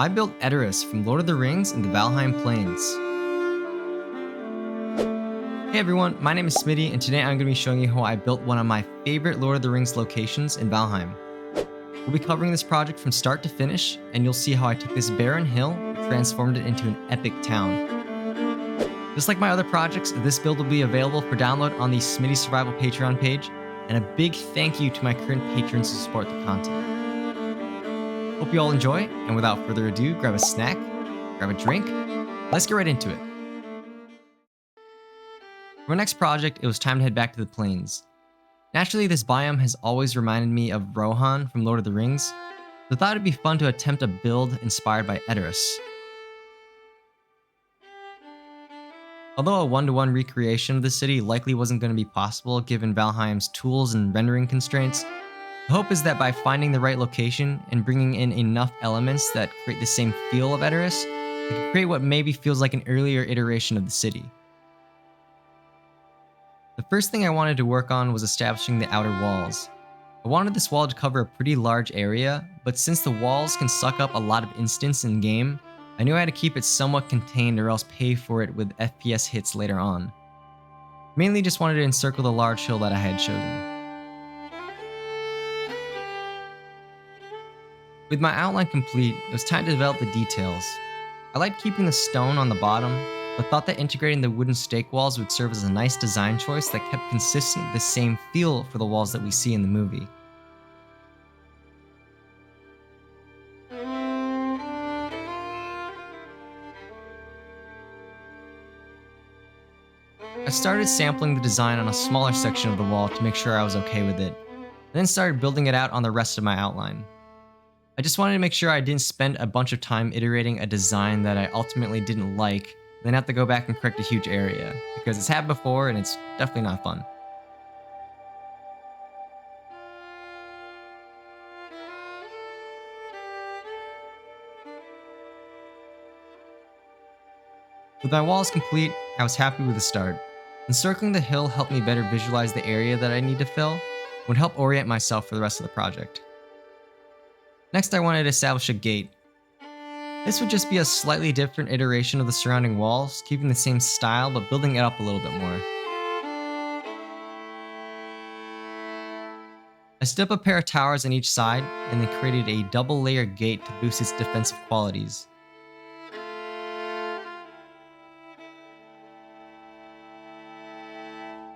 I built Edoras from Lord of the Rings in the Valheim Plains. Hey everyone, my name is Smitty, and today I'm going to be showing you how I built one of my favorite Lord of the Rings locations in Valheim. We'll be covering this project from start to finish, and you'll see how I took this barren hill and transformed it into an epic town. Just like my other projects, this build will be available for download on the Smitty Survival Patreon page, and a big thank you to my current patrons who support the content. Hope you all enjoy, and without further ado, grab a snack, grab a drink, let's get right into it. For our next project, it was time to head back to the plains. Naturally, this biome has always reminded me of Rohan from Lord of the Rings, so I thought it'd be fun to attempt a build inspired by Edoras. Although a one-to-one recreation of the city likely wasn't going to be possible given Valheim's tools and rendering constraints, the hope is that by finding the right location and bringing in enough elements that create the same feel of Edoras, we can create what maybe feels like an earlier iteration of the city. The first thing I wanted to work on was establishing the outer walls. I wanted this wall to cover a pretty large area, but since the walls can suck up a lot of instance in game, I knew I had to keep it somewhat contained or else pay for it with FPS hits later on. Mainly just wanted to encircle the large hill that I had chosen. With my outline complete, it was time to develop the details. I liked keeping the stone on the bottom, but thought that integrating the wooden stake walls would serve as a nice design choice that kept consistent the same feel for the walls that we see in the movie. I started sampling the design on a smaller section of the wall to make sure I was okay with it, and then started building it out on the rest of my outline. I just wanted to make sure I didn't spend a bunch of time iterating a design that I ultimately didn't like, and then have to go back and correct a huge area, because it's happened before and it's definitely not fun. With my walls complete, I was happy with the start. Encircling the hill helped me better visualize the area that I need to fill, and would help orient myself for the rest of the project. Next, I wanted to establish a gate. This would just be a slightly different iteration of the surrounding walls, keeping the same style but building it up a little bit more. I stood up a pair of towers on each side, and then created a double layer gate to boost its defensive qualities.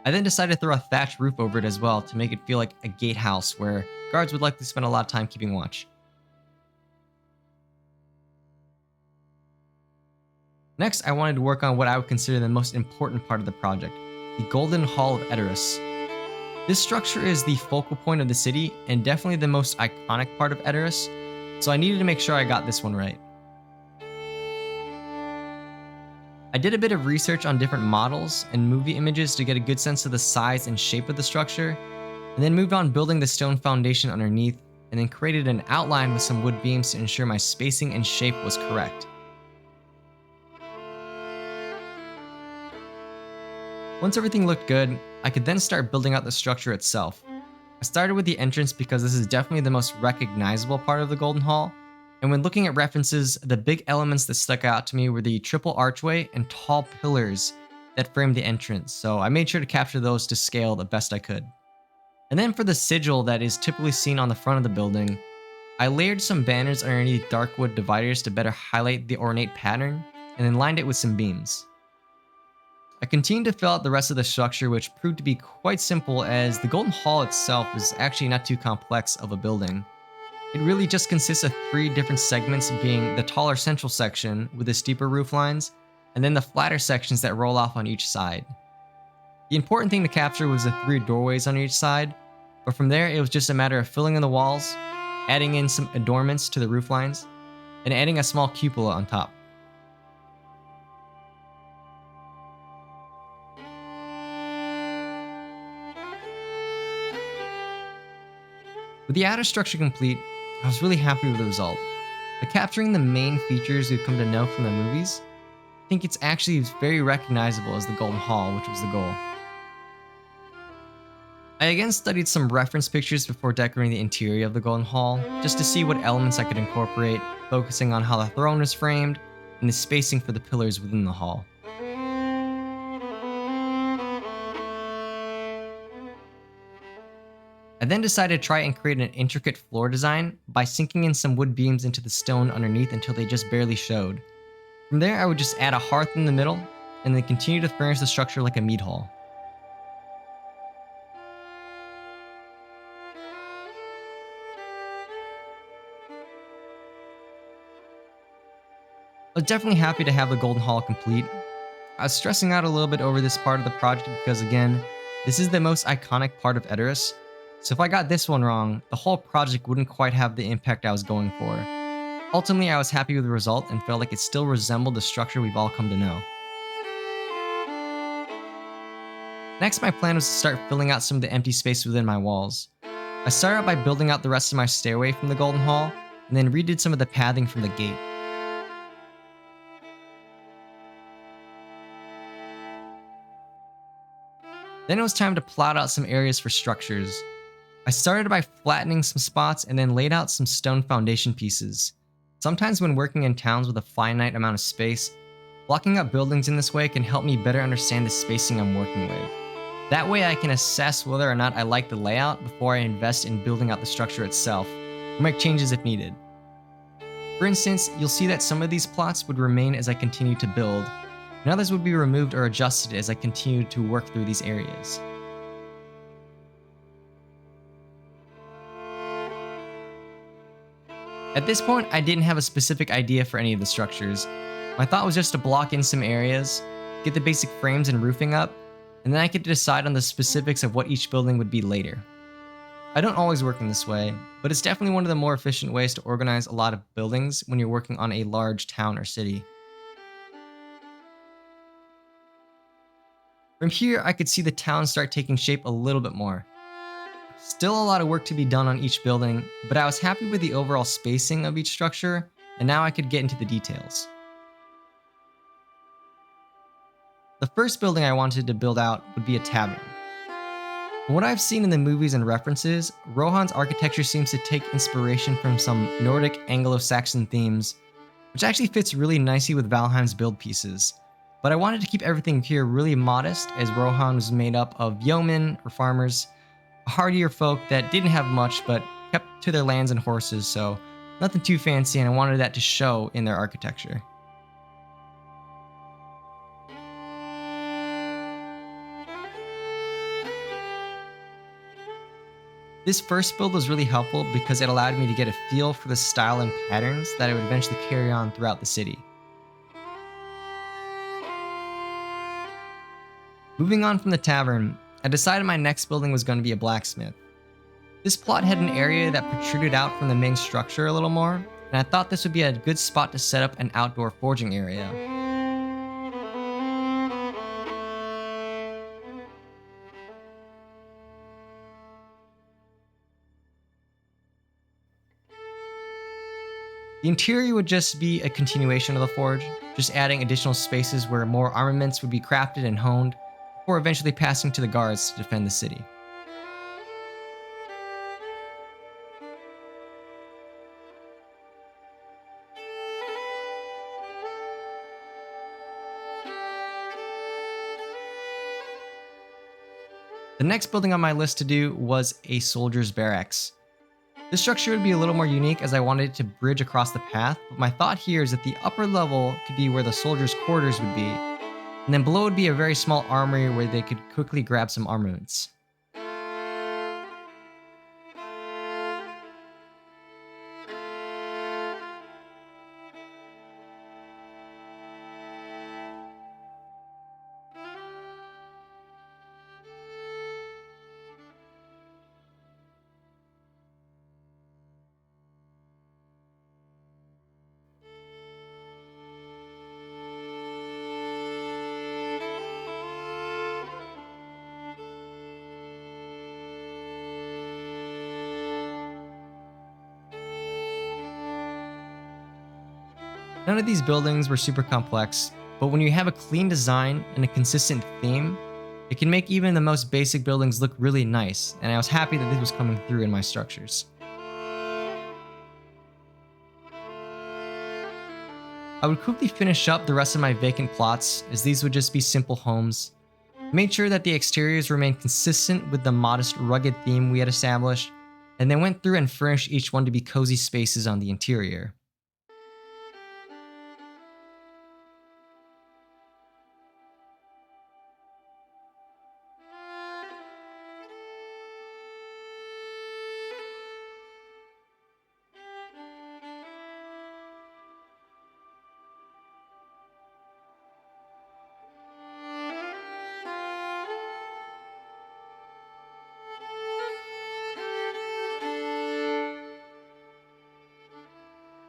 I then decided to throw a thatched roof over it as well to make it feel like a gatehouse where guards would likely spend a lot of time keeping watch. Next, I wanted to work on what I would consider the most important part of the project, the Golden Hall of Edoras. This structure is the focal point of the city and definitely the most iconic part of Edoras, so I needed to make sure I got this one right. I did a bit of research on different models and movie images to get a good sense of the size and shape of the structure, and then moved on building the stone foundation underneath, and then created an outline with some wood beams to ensure my spacing and shape was correct. Once everything looked good, I could then start building out the structure itself. I started with the entrance because this is definitely the most recognizable part of the Golden Hall, and when looking at references, the big elements that stuck out to me were the triple archway and tall pillars that framed the entrance, so I made sure to capture those to scale the best I could. And then for the sigil that is typically seen on the front of the building, I layered some banners underneath dark wood dividers to better highlight the ornate pattern, and then lined it with some beams. I continued to fill out the rest of the structure, which proved to be quite simple as the Golden Hall itself is actually not too complex of a building. It really just consists of 3 different segments, being the taller central section with the steeper roof lines, and then the flatter sections that roll off on each side. The important thing to capture was the 3 doorways on each side, but from there it was just a matter of filling in the walls, adding in some adornments to the roof lines, and adding a small cupola on top. With the outer structure complete, I was really happy with the result. By capturing the main features we've come to know from the movies, I think it's actually very recognizable as the Golden Hall, which was the goal. I again studied some reference pictures before decorating the interior of the Golden Hall, just to see what elements I could incorporate, focusing on how the throne is framed and the spacing for the pillars within the hall. I then decided to try and create an intricate floor design by sinking in some wood beams into the stone underneath until they just barely showed. From there, I would just add a hearth in the middle, and then continue to furnish the structure like a mead hall. I was definitely happy to have the Golden Hall complete. I was stressing out a little bit over this part of the project because, again, this is the most iconic part of Edoras, so if I got this one wrong, the whole project wouldn't quite have the impact I was going for. Ultimately, I was happy with the result and felt like it still resembled the structure we've all come to know. Next, my plan was to start filling out some of the empty space within my walls. I started out by building out the rest of my stairway from the Golden Hall, and then redid some of the pathing from the gate. Then it was time to plot out some areas for structures. I started by flattening some spots and then laid out some stone foundation pieces. Sometimes when working in towns with a finite amount of space, blocking up buildings in this way can help me better understand the spacing I'm working with. That way I can assess whether or not I like the layout before I invest in building out the structure itself, or make changes if needed. For instance, you'll see that some of these plots would remain as I continue to build, and others would be removed or adjusted as I continue to work through these areas. At this point, I didn't have a specific idea for any of the structures. My thought was just to block in some areas, get the basic frames and roofing up, and then I could decide on the specifics of what each building would be later. I don't always work in this way, but it's definitely one of the more efficient ways to organize a lot of buildings when you're working on a large town or city. From here, I could see the town start taking shape a little bit more. Still a lot of work to be done on each building, but I was happy with the overall spacing of each structure, and now I could get into the details. The first building I wanted to build out would be a tavern. From what I've seen in the movies and references, Rohan's architecture seems to take inspiration from some Nordic Anglo-Saxon themes, which actually fits really nicely with Valheim's build pieces. But I wanted to keep everything here really modest, as Rohan was made up of yeomen or farmers, hardier folk that didn't have much but kept to their lands and horses, so nothing too fancy, and I wanted that to show in their architecture. This first build was really helpful because it allowed me to get a feel for the style and patterns that I would eventually carry on throughout the city. Moving on from the tavern, I decided my next building was going to be a blacksmith. This plot had an area that protruded out from the main structure a little more, and I thought this would be a good spot to set up an outdoor forging area. The interior would just be a continuation of the forge, just adding additional spaces where more armaments would be crafted and honed, before eventually passing to the guards to defend the city. The next building on my list to do was a soldier's barracks. This structure would be a little more unique as I wanted it to bridge across the path, but my thought here is that the upper level could be where the soldiers' quarters would be, and then below would be a very small armory where they could quickly grab some armaments. None of these buildings were super complex, but when you have a clean design and a consistent theme, it can make even the most basic buildings look really nice, and I was happy that this was coming through in my structures. I would quickly finish up the rest of my vacant plots, as these would just be simple homes. Made sure that the exteriors remained consistent with the modest, rugged theme we had established, and then went through and furnished each one to be cozy spaces on the interior.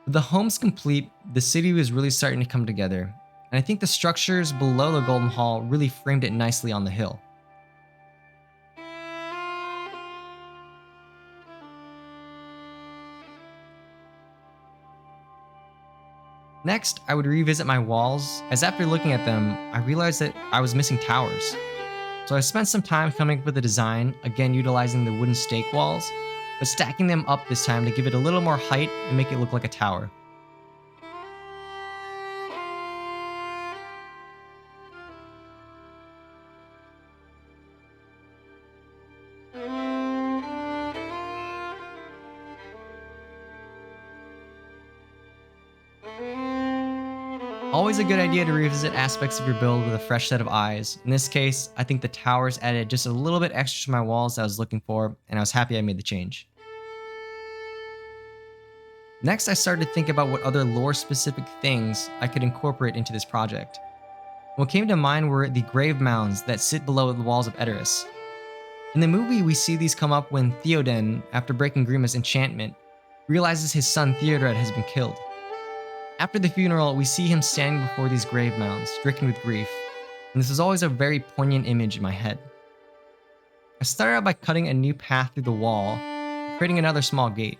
With the homes complete, the city was really starting to come together, and I think the structures below the Golden Hall really framed it nicely on the hill. Next, I would revisit my walls, as after looking at them, I realized that I was missing towers. So I spent some time coming up with a design, again utilizing the wooden stake walls, but stacking them up this time to give it a little more height and make it look like a tower. Always a good idea to revisit aspects of your build with a fresh set of eyes. In this case, I think the towers added just a little bit extra to my walls that I was looking for, and I was happy I made the change. Next, I started to think about what other lore-specific things I could incorporate into this project. What came to mind were the grave mounds that sit below the walls of Edoras. In the movie, we see these come up when Theoden, after breaking Grima's enchantment, realizes his son Theodred has been killed. After the funeral, we see him standing before these grave mounds, stricken with grief, and this is always a very poignant image in my head. I started out by cutting a new path through the wall, creating another small gate.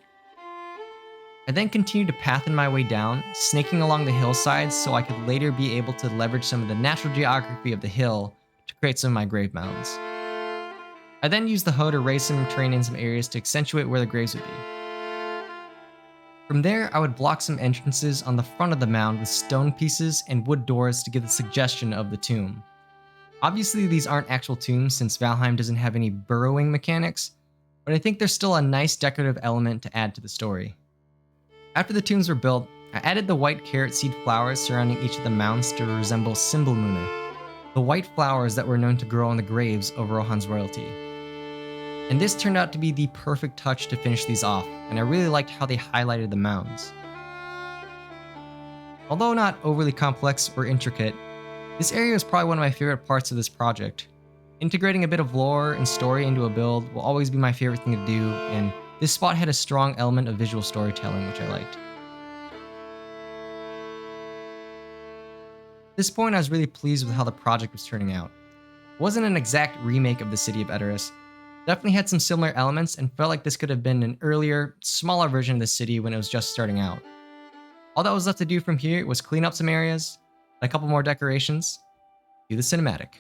I then continued to pathen my way down, snaking along the hillsides so I could later be able to leverage some of the natural geography of the hill to create some of my grave mounds. I then used the hoe to raise some terrain in some areas to accentuate where the graves would be. From there, I would block some entrances on the front of the mound with stone pieces and wood doors to give the suggestion of the tomb. Obviously, these aren't actual tombs since Valheim doesn't have any burrowing mechanics, but I think there's still a nice decorative element to add to the story. After the tombs were built, I added the white carrot seed flowers surrounding each of the mounds to resemble Symbolmuna, the white flowers that were known to grow on the graves of Rohan's royalty. And this turned out to be the perfect touch to finish these off, and I really liked how they highlighted the mounds. Although not overly complex or intricate, this area is probably one of my favorite parts of this project. Integrating a bit of lore and story into a build will always be my favorite thing to do, and this spot had a strong element of visual storytelling, which I liked. At this point, I was really pleased with how the project was turning out. It wasn't an exact remake of the city of Edoras. Definitely had some similar elements and felt like this could have been an earlier, smaller version of the city when it was just starting out. All that was left to do from here was clean up some areas, a couple more decorations, do the cinematic.